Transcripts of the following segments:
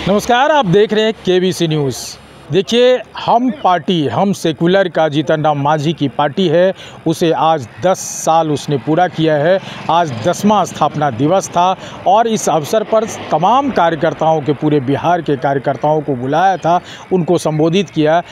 नमस्कार, आप देख रहे हैं केबीसी न्यूज़। देखिए, हम सेकुलर का जीतन राम मांझी की पार्टी है, उसे आज 10 साल उसने पूरा किया है। आज 10वां स्थापना दिवस था और इस अवसर पर तमाम कार्यकर्ताओं के, पूरे बिहार के कार्यकर्ताओं को बुलाया था, उनको संबोधित किया।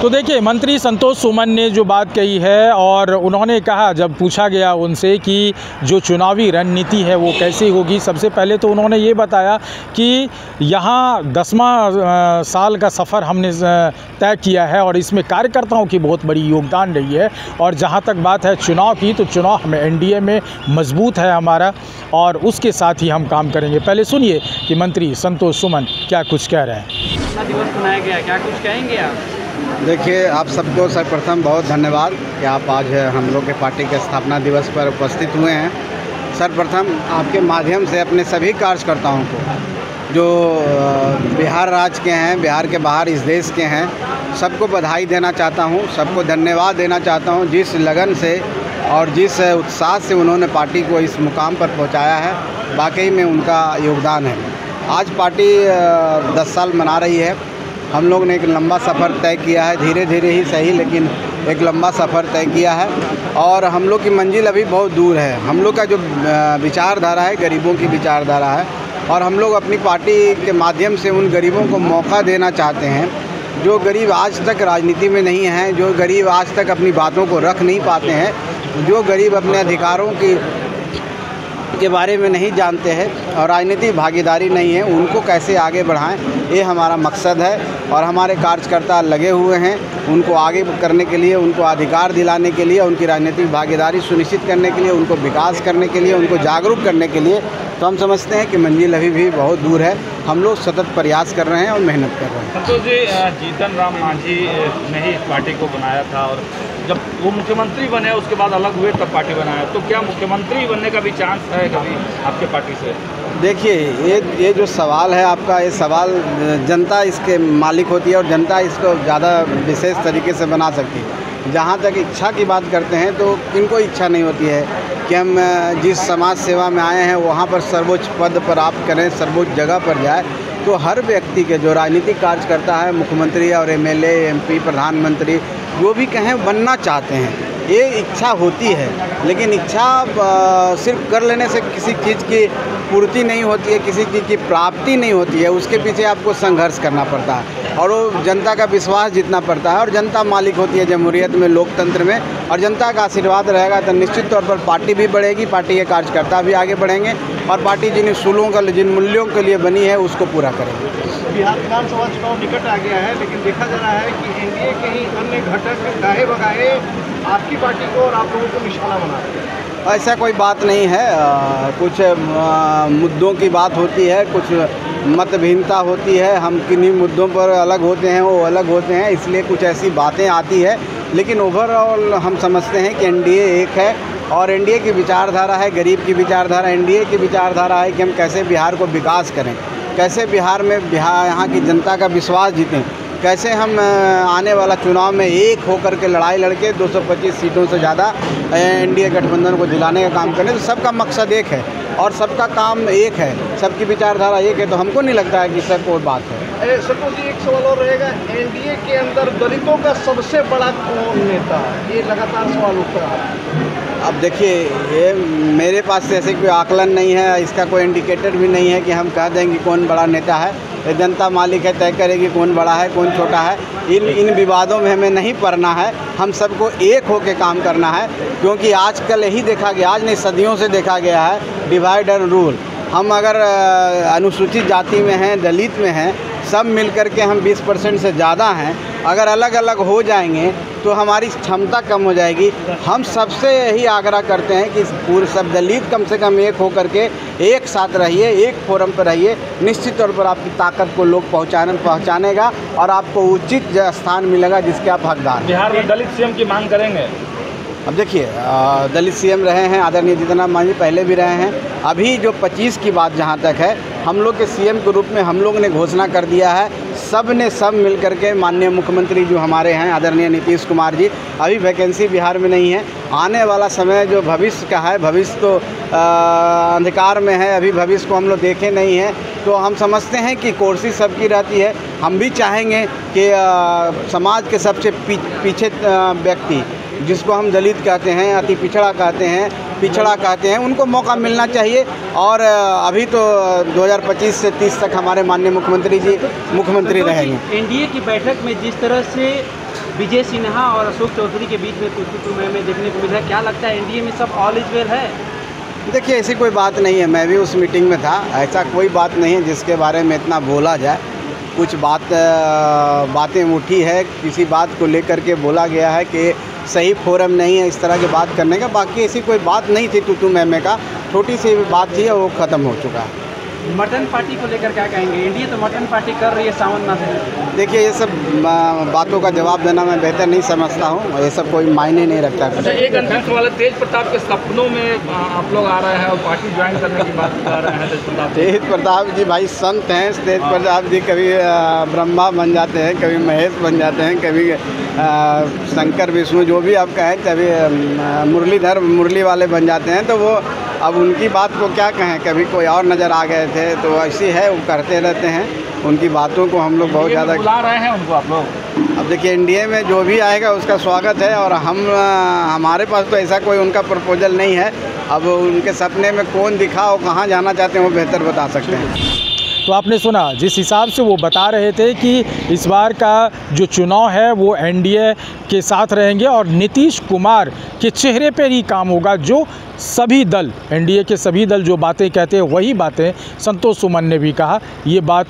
तो देखिए, मंत्री संतोष सुमन ने जो बात कही है और उन्होंने कहा, जब पूछा गया उनसे कि जो चुनावी रणनीति है वो कैसी होगी, सबसे पहले तो उन्होंने ये बताया कि यहाँ 10वां साल का सफ़र हमने तय किया है और इसमें कार्यकर्ताओं की बहुत बड़ी योगदान रही है। और जहाँ तक बात है चुनाव की, तो चुनाव हमें एनडीए में मजबूत है हमारा और उसके साथ ही हम काम करेंगे। पहले सुनिए कि मंत्री संतोष सुमन क्या कुछ कह रहे हैं। अपना दिवस मनाया गया, क्या कुछ कहेंगे आप? देखिए, आप सबको सर्वप्रथम बहुत धन्यवाद कि आप आज हम लोग के पार्टी के स्थापना दिवस पर उपस्थित हुए हैं। सर्वप्रथम आपके माध्यम से अपने सभी कार्यकर्ताओं को जो बिहार राज्य के हैं, बिहार के बाहर इस देश के हैं, सबको बधाई देना चाहता हूं, सबको धन्यवाद देना चाहता हूं। जिस लगन से और जिस उत्साह से उन्होंने पार्टी को इस मुकाम पर पहुंचाया है, वाकई में उनका योगदान है। आज पार्टी 10 साल मना रही है। हम लोग ने एक लंबा सफ़र तय किया है, धीरे धीरे ही सही, लेकिन एक लंबा सफ़र तय किया है और हम लोग की मंजिल अभी बहुत दूर है। हम लोग का जो विचारधारा है, गरीबों की विचारधारा है और हम लोग अपनी पार्टी के माध्यम से उन गरीबों को मौका देना चाहते हैं जो गरीब आज तक राजनीति में नहीं हैं, जो गरीब आज तक अपनी बातों को रख नहीं पाते हैं, जो गरीब अपने अधिकारों के बारे में नहीं जानते हैं और राजनीतिक भागीदारी नहीं है, उनको कैसे आगे बढ़ाएं, ये हमारा मकसद है। और हमारे कार्यकर्ता लगे हुए हैं उनको आगे करने के लिए, उनको अधिकार दिलाने के लिए, उनकी राजनीतिक भागीदारी सुनिश्चित करने के लिए, उनको विकास करने के लिए, उनको जागरूक करने के लिए। तो हम समझते हैं कि मंजिल अभी भी बहुत दूर है। हम लोग सतत प्रयास कर रहे हैं और मेहनत कर रहे हैं। संतोष जी, जीतन राम मांझी ने ही इस पार्टी को बनाया था और जब वो मुख्यमंत्री बने उसके बाद अलग हुए तब पार्टी बनाया, तो क्या मुख्यमंत्री बनने का भी चांस है कभी आपके पार्टी से? देखिए, ये जो सवाल है आपका, ये सवाल जनता इसके मालिक होती है और जनता इसको ज़्यादा विशेष तरीके से बना सकती है। जहाँ तक इच्छा की बात करते हैं तो इनको इच्छा नहीं होती है कि हम जिस समाज सेवा में आए हैं वहाँ पर सर्वोच्च पद प्राप्त करें, सर्वोच्च जगह पर जाए। तो हर व्यक्ति के जो राजनीतिक कार्यकर्ता है, मुख्यमंत्री और एमएलए, एमपी, प्रधानमंत्री, जो भी कहें बनना चाहते हैं, ये इच्छा होती है। लेकिन इच्छा सिर्फ कर लेने से किसी चीज़ की पूर्ति नहीं होती है, किसी चीज़ की प्राप्ति नहीं होती है। उसके पीछे आपको संघर्ष करना पड़ता है और वो जनता का विश्वास जीतना पड़ता है और जनता मालिक होती है जमहूरियत में, लोकतंत्र में। और जनता का आशीर्वाद रहेगा तो निश्चित तौर पर पार्टी भी बढ़ेगी, पार्टी के कार्यकर्ता भी आगे बढ़ेंगे और पार्टी जिन उसूलों का, जिन मूल्यों के लिए बनी है उसको पूरा करेंगे। बिहार विधानसभा चुनाव निकट आ गया है, लेकिन देखा जा रहा है कि एनडीए के ही अन्य घटक गाहे बगाहे आपकी पार्टी को और आप लोगों को निशाना बना रहे हैं। ऐसा कोई बात नहीं है। कुछ मुद्दों की बात होती है, कुछ मतभिन्नता होती है, हम किन्हीं मुद्दों पर अलग होते हैं, वो अलग होते हैं, इसलिए कुछ ऐसी बातें आती है। लेकिन ओवरऑल हम समझते हैं कि एनडीए एक है और एनडीए की विचारधारा है, गरीब की विचारधारा। एनडीए की विचारधारा है कि हम कैसे बिहार को विकास करें, कैसे बिहार में यहाँ की जनता का विश्वास जीतें, कैसे हम आने वाला चुनाव में एक होकर के लड़ाई लड़के 225 सीटों से ज़्यादा एनडीए गठबंधन को दिलाने का काम करें। तो सबका मकसद एक है और सबका काम एक है, सबकी विचारधारा एक है। तो हमको नहीं लगता है कि इससे कोई बात है। संतोष जी, एक सवाल और रहेगा, एनडीए के अंदर दलितों का सबसे बड़ा कौन नेता? ये लगातार सवाल उठ रहा है। अब देखिए, ये मेरे पास से ऐसे कोई आकलन नहीं है, इसका कोई इंडिकेटर भी नहीं है कि हम कह देंगे कौन बड़ा नेता है। ये जनता मालिक है, तय करेगी कौन बड़ा है कौन छोटा है। इन विवादों में हमें नहीं पड़ना है, हम सबको एक होकर काम करना है। क्योंकि आजकल यही देखा गया, आज नहीं सदियों से देखा गया है, डिवाइड एंड रूल। हम अगर अनुसूचित जाति में हैं, दलित में हैं, सब मिलकर के हम 20% से ज़्यादा हैं, अगर अलग अलग हो जाएंगे तो हमारी क्षमता कम हो जाएगी। हम सबसे यही आग्रह करते हैं कि पूरे सब दलित कम से कम एक होकर के एक साथ रहिए, एक फोरम पर रहिए। निश्चित तौर पर आपकी ताकत को लोग पहचानेगा और आपको उचित स्थान मिलेगा जिसके आप हकदार। बिहार में दलित सीएम की मांग करेंगे? अब देखिए, दलित सीएम रहे हैं आदरणीय जीतन राम मांझी, पहले भी रहे हैं। अभी जो 25 की बात जहाँ तक है, हम लोग के सीएम के रूप में हम लोग ने घोषणा कर दिया है सब ने सब मिल करके माननीय मुख्यमंत्री जो हमारे हैं आदरणीय नीतीश कुमार जी, अभी वैकेंसी बिहार में नहीं है। आने वाला समय जो भविष्य का है, भविष्य तो अंधकार में है, अभी भविष्य को हम लोग देखे नहीं हैं, तो हम समझते हैं कि कोशिश सबकी रहती है। हम भी चाहेंगे कि समाज के सबसे पीछे व्यक्ति, जिसको हम दलित कहते हैं, अति पिछड़ा कहते हैं, उनको मौका मिलना चाहिए। और अभी तो 2025 से 30 तक हमारे माननीय मुख्यमंत्री जी मुख्यमंत्री रहेंगे। एनडीए की बैठक में जिस तरह से विजय सिन्हा और अशोक चौधरी के बीच में कुछ में देखने को मिल रहा है, क्या लगता है एनडीए में सब ऑल इज वेल है? देखिए, ऐसी कोई बात नहीं है, मैं भी उस मीटिंग में था। ऐसा कोई बात नहीं है जिसके बारे में इतना बोला जाए। कुछ बातें उठी है, किसी बात को लेकर के बोला गया है कि सही फोरम नहीं है इस तरह की बात करने का। बाकी ऐसी कोई बात नहीं थी, तू मैं का छोटी सी बात थी, वो ख़त्म हो चुका है। मटन पार्टी को लेकर क्या कहेंगे? एनडीए तो मटन पार्टी कर रही है सावन मास में। देखिए, ये सब बातों का जवाब देना मैं बेहतर नहीं समझता हूँ, ये सब कोई मायने नहीं रखता। अच्छा, एक अंतरिक्ष वाले तेज प्रताप के सपनों में आप लोग आ रहे हैं और पार्टी ज्वाइन करने की बात कर रहे हैं। तेज प्रताप जी भाई संत हैं। तेज प्रताप जी कभी ब्रह्मा बन जाते हैं, कभी महेश बन जाते हैं, कभी शंकर विष्णु जो भी आप कहें, कभी मुरलीधर मुरली वाले बन जाते हैं। तो वो अब उनकी बात को क्या कहें, कभी कोई और नज़र आ गए थे, तो ऐसी है, वो करते रहते हैं। उनकी बातों को हम लोग बहुत ज़्यादा बुला रहे हैं उनको आप लोग। अब देखिए, एनडीए में जो भी आएगा उसका स्वागत है, और हमारे पास तो ऐसा कोई उनका प्रपोजल नहीं है। अब उनके सपने में कौन दिखा और कहाँ जाना चाहते हैं वो बेहतर बता सकते हैं। तो आपने सुना जिस हिसाब से वो बता रहे थे कि इस बार का जो चुनाव है वो एनडीए के साथ रहेंगे और नीतीश कुमार के चेहरे पर ही काम होगा। जो सभी दल, एनडीए के सभी दल जो बातें कहते हैं वही बातें संतोष सुमन ने भी कहा। ये बात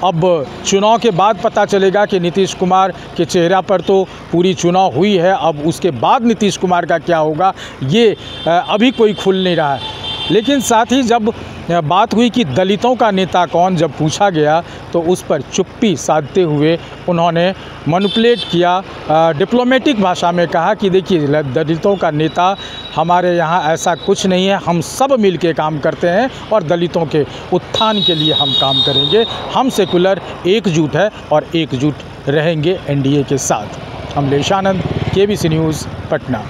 अब चुनाव के बाद पता चलेगा कि नीतीश कुमार के चेहरा पर तो पूरी चुनाव हुई है, अब उसके बाद नीतीश कुमार का क्या होगा ये अभी कोई खुल नहीं रहा है। लेकिन साथ ही जब बात हुई कि दलितों का नेता कौन, जब पूछा गया तो उस पर चुप्पी साधते हुए उन्होंने मैनिपुलेट किया, डिप्लोमेटिक भाषा में कहा कि देखिए, दलितों का नेता हमारे यहाँ ऐसा कुछ नहीं है, हम सब मिल के काम करते हैं और दलितों के उत्थान के लिए हम काम करेंगे। हम सेकुलर एकजुट है और एकजुट रहेंगे एनडीए के साथ। अमलेश आनंद, केबीसी न्यूज़, पटना।